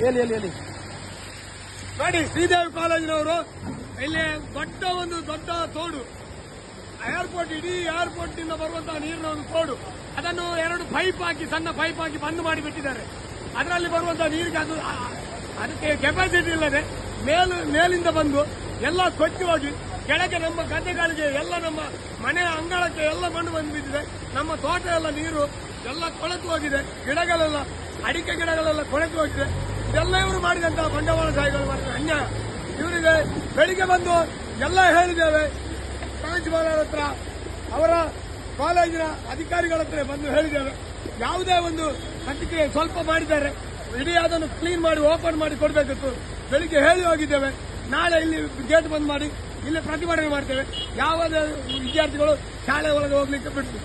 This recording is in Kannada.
ಎಲ್ಲಿ ನೋಡಿ, ಶ್ರೀದೇವಿ ಕಾಲೇಜಿನವರು ಇಲ್ಲಿ ದೊಡ್ಡ ತೋಡು, ಏರ್ಪೋರ್ಟ್, ಇಡೀ ಏರ್ಪೋರ್ಟ್ ನಿಂದ ಬರುವಂತಹ ನೀರಿನ ಒಂದು ತೋಡು, ಅದನ್ನು 2 ಪೈಪ್ ಹಾಕಿ, ಸಣ್ಣ ಪೈಪ್ ಹಾಕಿ ಬಂದ್ ಮಾಡಿಬಿಟ್ಟಿದ್ದಾರೆ. ಅದರಲ್ಲಿ ಬರುವಂತಹ ನೀರಿಗೆ ಅದಕ್ಕೆ ಕೆಪಾಸಿಟಿ ಇಲ್ಲದೆ ಮೇಲಿಂದ ಬಂದು ಎಲ್ಲ ಕೊಚ್ಚಿ ಹೋಗಿ ಕೆಳಗೆ ನಮ್ಮ ಗದ್ದೆಗಳಿಗೆ ಎಲ್ಲ ನಮ್ಮ ಮನೆಯ ಅಂಗಳಕ್ಕೆ ಎಲ್ಲ ಮಣ್ಣು ಬಂದು ಬಿದ್ದಿದೆ. ನಮ್ಮ ತೋಟ ಎಲ್ಲ ನೀರು ಎಲ್ಲ ಕೊಳೆತು ಹೋಗಿದೆ. ಗಿಡಗಳೆಲ್ಲ, ಅಡಿಕೆ ಗಿಡಗಳೆಲ್ಲ ಕೊಳೆತು ಹೋಗಿದೆ. ಇದೆಲ್ಲ ಇವರು ಮಾಡಿದಂತಹ ಬಂಡವಾಳಶಾಹಿಗಳು ಮಾಡಿದ ಅನ್ಯಾಯ. ಇವರಿಗೆ ಬೆಳಿಗ್ಗೆ ಬಂದು ಎಲ್ಲ ಹೇಳಿದ್ದೇವೆ. ಪ್ರಾಂಶುಪಾಲರ ಹತ್ರ, ಅವರ ಕಾಲೇಜಿನ ಅಧಿಕಾರಿಗಳ ಹತ್ರ ಬಂದು ಹೇಳಿದ್ದೇವೆ. ಯಾವುದೇ ಒಂದು ಪ್ರತಿಕ್ರಿಯೆ ಸ್ವಲ್ಪ ಮಾಡಿದ್ದಾರೆ. ಇಡೀ ಅದನ್ನು ಕ್ಲೀನ್ ಮಾಡಿ ಓಪನ್ ಮಾಡಿ ಕೊಡಬೇಕಿತ್ತು. ಬೆಳಿಗ್ಗೆ ಹೇಳಿ ಹೋಗಿದ್ದೇವೆ. ನಾಳೆ ಇಲ್ಲಿ ಗೇಟ್ ಬಂದ್ ಮಾಡಿ ಇಲ್ಲಿ ಪ್ರತಿಭಟನೆ ಮಾಡ್ತೇವೆ. ಯಾವುದೇ ವಿದ್ಯಾರ್ಥಿಗಳು ಶಾಲೆ ಒಳಗೆ ಹೋಗ್ಲಿಕ್ಕೆ ಬಿಟ್ಟು